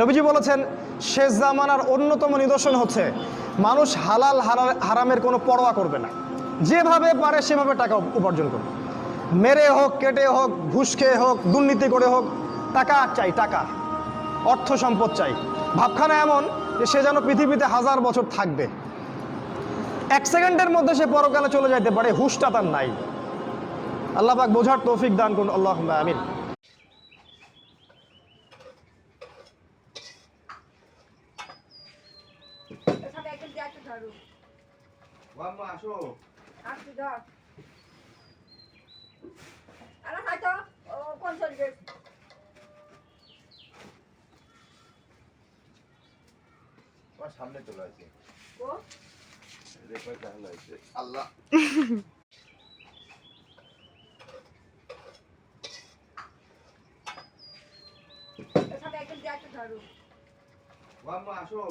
নবীজি বলেছেন শেষ জামানার অন্যতম নিদর্শন হচ্ছে মানুষ হালাল হারামের কোনো পরোয়া করবে না, যেভাবে পারে সেভাবে টাকা উপার্জন করবে। মেরে হোক, কেটে হোক, ঘুষ খেয়ে হোক, দুর্নীতি করে হোক, টাকা চাই, টাকা, অর্থ সম্পদ চাই। ভাবখানা এমন যে সে যেন পৃথিবীতে 1000 বছর থাকবে, 1 সেকেন্ডের মধ্যে সে পরকালে চলে যাইতে পারে, হুশটা তার নাই। আল্লাহ পাক বোঝার তৌফিক দান করুন, আল্লাহুম্মা আমিন। সামনে চলে আসে আল্লাহ আসো।